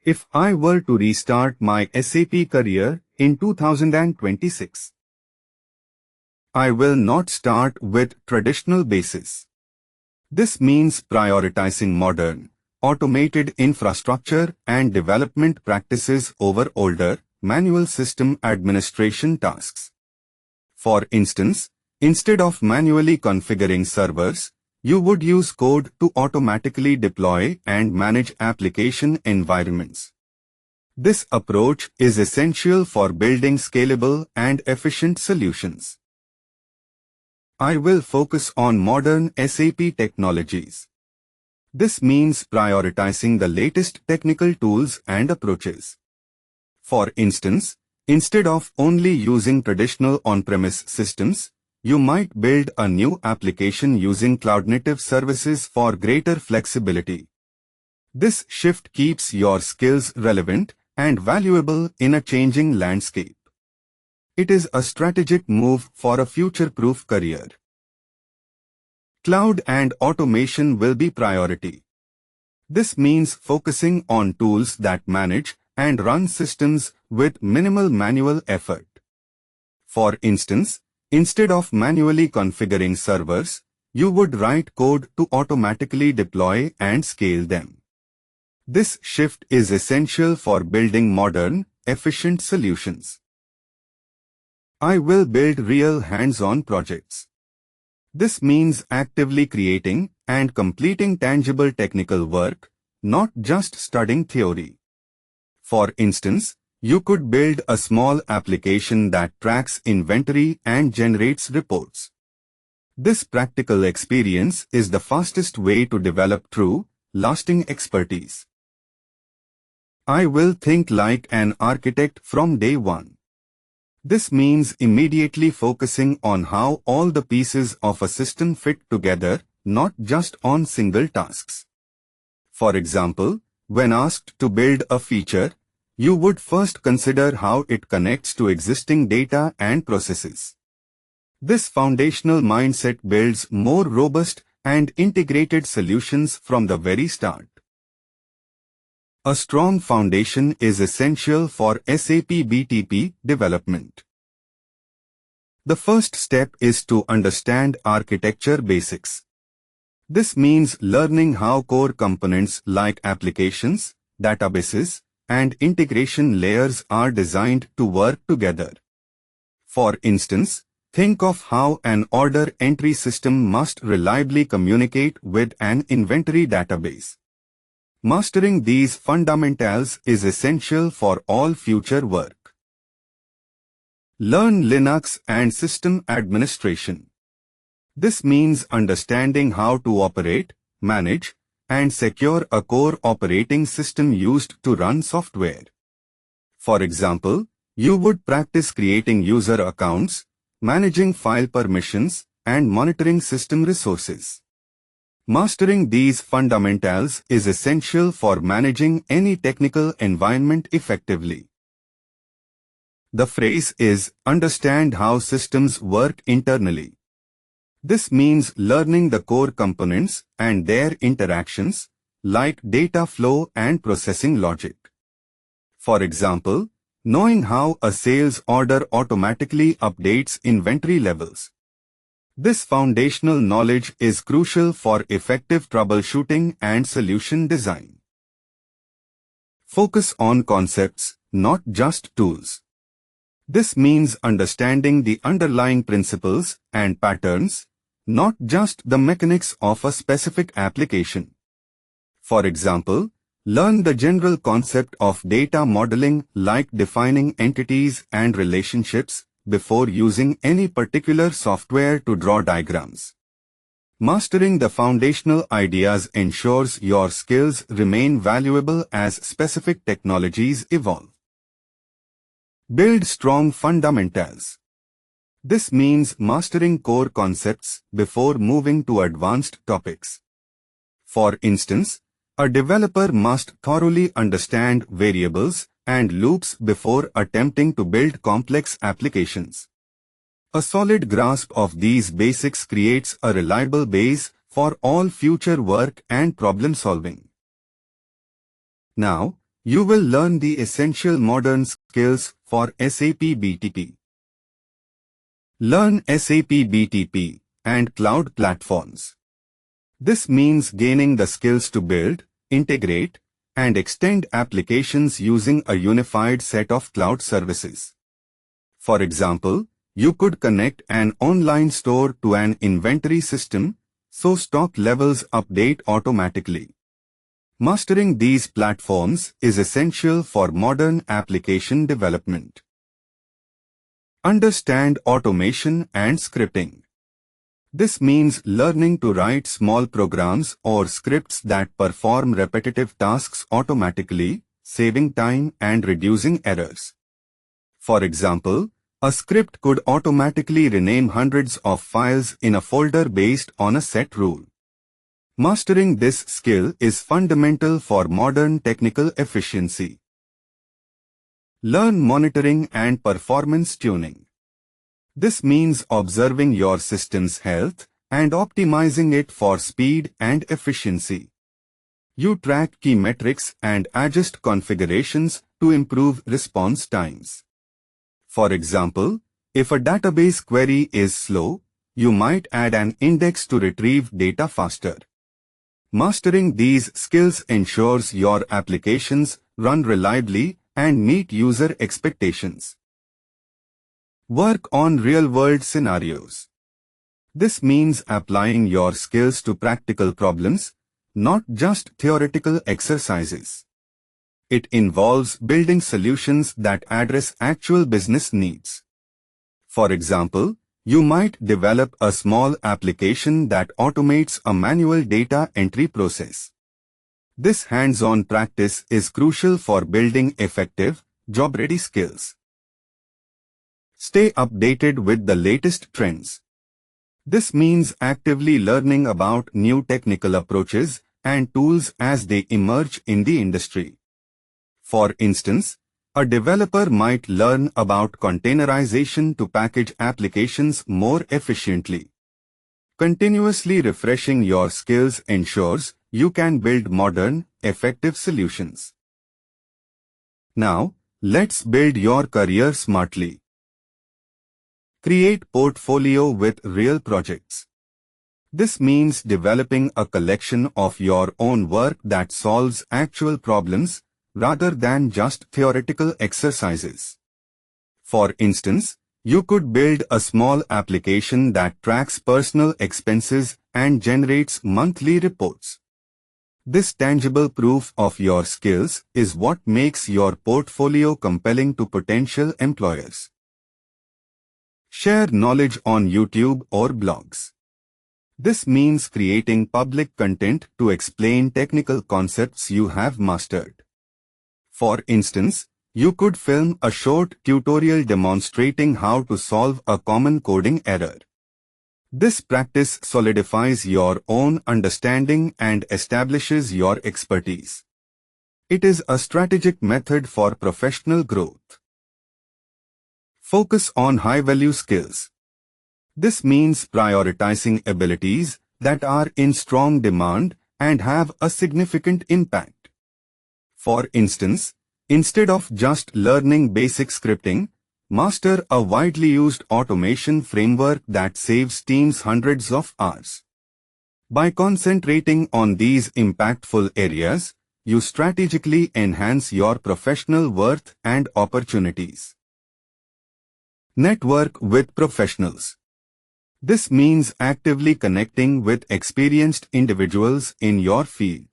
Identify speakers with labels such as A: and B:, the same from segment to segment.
A: If I were to restart my SAP career in 2026, I will not start with traditional basis. This means prioritizing modern, automated infrastructure and development practices over older, manual system administration tasks. For instance, instead of manually configuring servers, you would use code to automatically deploy and manage application environments. This approach is essential for building scalable and efficient solutions. I will focus on modern SAP technologies. This means prioritizing the latest technical tools and approaches. For instance, instead of only using traditional on-premise systems, you might build a new application using cloud-native services for greater flexibility. This shift keeps your skills relevant and valuable in a changing landscape. It is a strategic move for a future-proof career. Cloud and automation will be priority. This means focusing on tools that manage and run systems with minimal manual effort. For instance, instead of manually configuring servers, you would write code to automatically deploy and scale them. This shift is essential for building modern, efficient solutions. I will build real hands-on projects. This means actively creating and completing tangible technical work, not just studying theory. For instance, you could build a small application that tracks inventory and generates reports. This practical experience is the fastest way to develop true, lasting expertise. I will think like an architect from day one. This means immediately focusing on how all the pieces of a system fit together, not just on single tasks. For example, when asked to build a feature, you would first consider how it connects to existing data and processes. This foundational mindset builds more robust and integrated solutions from the very start. A strong foundation is essential for SAP BTP development. The first step is to understand architecture basics. This means learning how core components like applications, databases, and integration layers are designed to work together. For instance, think of how an order entry system must reliably communicate with an inventory database. Mastering these fundamentals is essential for all future work. Learn Linux and system administration. This means understanding how to operate, manage, and secure a core operating system used to run software. For example, you would practice creating user accounts, managing file permissions, and monitoring system resources. Mastering these fundamentals is essential for managing any technical environment effectively. The phrase is, understand how systems work internally. This means learning the core components and their interactions, like data flow and processing logic. For example, knowing how a sales order automatically updates inventory levels. This foundational knowledge is crucial for effective troubleshooting and solution design. Focus on concepts, not just tools. This means understanding the underlying principles and patterns, not just the mechanics of a specific application. For example, learn the general concept of data modeling, like defining entities and relationships, before using any particular software to draw diagrams. Mastering the foundational ideas ensures your skills remain valuable as specific technologies evolve. Build strong fundamentals. This means mastering core concepts before moving to advanced topics. For instance, a developer must thoroughly understand variables and loops before attempting to build complex applications. A solid grasp of these basics creates a reliable base for all future work and problem solving. Now, You will learn the essential modern skills for SAP BTP. Learn SAP BTP and cloud platforms. This means gaining the skills to build, integrate, and extend applications using a unified set of cloud services. For example, you could connect an online store to an inventory system, so stock levels update automatically. Mastering these platforms is essential for modern application development. Understand automation and scripting. This means learning to write small programs or scripts that perform repetitive tasks automatically, saving time and reducing errors. For example, a script could automatically rename hundreds of files in a folder based on a set rule. Mastering this skill is fundamental for modern technical efficiency. Learn monitoring and performance tuning. This means observing your system's health and optimizing it for speed and efficiency. You track key metrics and adjust configurations to improve response times. For example, if a database query is slow, you might add an index to retrieve data faster. Mastering these skills ensures your applications run reliably and meet user expectations. Work on real-world scenarios. This means applying your skills to practical problems, not just theoretical exercises. It involves building solutions that address actual business needs. For example, you might develop a small application that automates a manual data entry process. This hands-on practice is crucial for building effective, job-ready skills. Stay updated with the latest trends. This means actively learning about new technical approaches and tools as they emerge in the industry. For instance, a developer might learn about containerization to package applications more efficiently. Continuously refreshing your skills ensures you can build modern, effective solutions. Now, let's build your career smartly. Create portfolio with real projects. This means developing a collection of your own work that solves actual problems rather than just theoretical exercises. For instance, you could build a small application that tracks personal expenses and generates monthly reports. This tangible proof of your skills is what makes your portfolio compelling to potential employers. Share knowledge on YouTube or blogs. This means creating public content to explain technical concepts you have mastered. For instance, you could film a short tutorial demonstrating how to solve a common coding error. This practice solidifies your own understanding and establishes your expertise. It is a strategic method for professional growth. Focus on high-value skills. This means prioritizing abilities that are in strong demand and have a significant impact. For instance, instead of just learning basic scripting, master a widely used automation framework that saves teams hundreds of hours. By concentrating on these impactful areas, you strategically enhance your professional worth and opportunities. Network with professionals. This means actively connecting with experienced individuals in your field.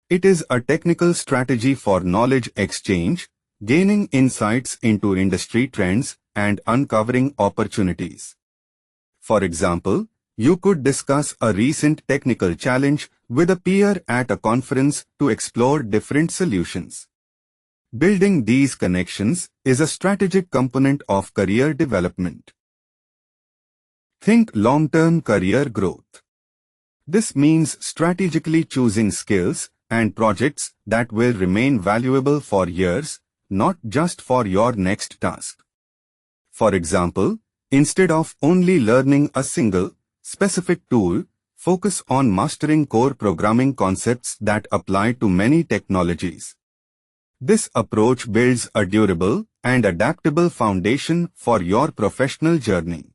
A: It is a technical strategy for knowledge exchange, gaining insights into industry trends, and uncovering opportunities. For example, you could discuss a recent technical challenge with a peer at a conference to explore different solutions. Building these connections is a strategic component of career development. Think long-term career growth. This means strategically choosing skills and projects that will remain valuable for years, not just for your next task. For example, instead of only learning a single, specific tool, focus on mastering core programming concepts that apply to many technologies. This approach builds a durable and adaptable foundation for your professional journey.